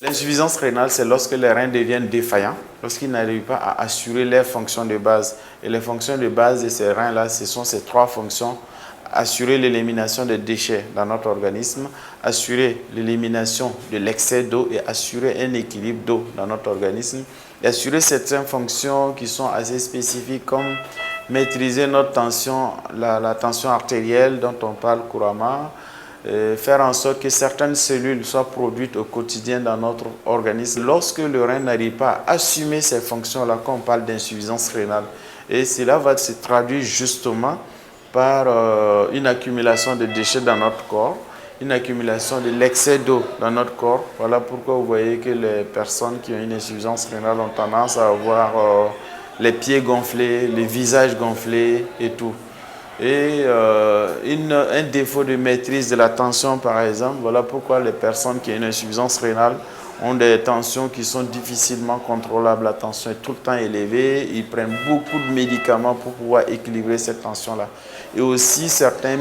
L'insuffisance rénale, c'est lorsque les reins deviennent défaillants, lorsqu'ils n'arrivent pas à assurer leurs fonctions de base. Et les fonctions de base de ces reins-là, ce sont ces trois fonctions: assurer l'élimination des déchets dans notre organisme, assurer l'élimination de l'excès d'eau et assurer un équilibre d'eau dans notre organisme. Et assurer certaines fonctions qui sont assez spécifiques comme maîtriser notre tension, la tension artérielle dont on parle couramment, faire en sorte que certaines cellules soient produites au quotidien dans notre organisme. Lorsque le rein n'arrive pas à assumer ces fonctions-là, quand on parle d'insuffisance rénale, et cela va se traduire justement par une accumulation de déchets dans notre corps, une accumulation de l'excès d'eau dans notre corps. Voilà pourquoi vous voyez que les personnes qui ont une insuffisance rénale ont tendance à avoir les pieds gonflés, les visages gonflés et tout. Et un défaut de maîtrise de la tension, par exemple. Voilà pourquoi les personnes qui ont une insuffisance rénale ont des tensions qui sont difficilement contrôlables. La tension est tout le temps élevée. Ils prennent beaucoup de médicaments pour pouvoir équilibrer cette tension-là. Et aussi, certains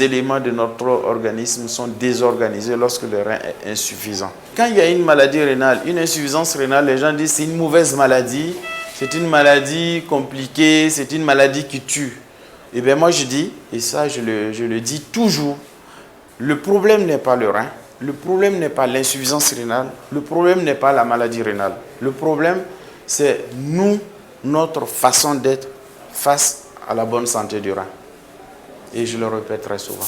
éléments de notre organisme sont désorganisés lorsque le rein est insuffisant. Quand il y a une maladie rénale, une insuffisance rénale, les gens disent que c'est une mauvaise maladie, c'est une maladie compliquée, c'est une maladie qui tue. Et bien moi je dis, et ça je le dis toujours, le problème n'est pas le rein, le problème n'est pas l'insuffisance rénale, le problème n'est pas la maladie rénale. Le problème, c'est nous, notre façon d'être face à la bonne santé du rein. Et je le répète très souvent.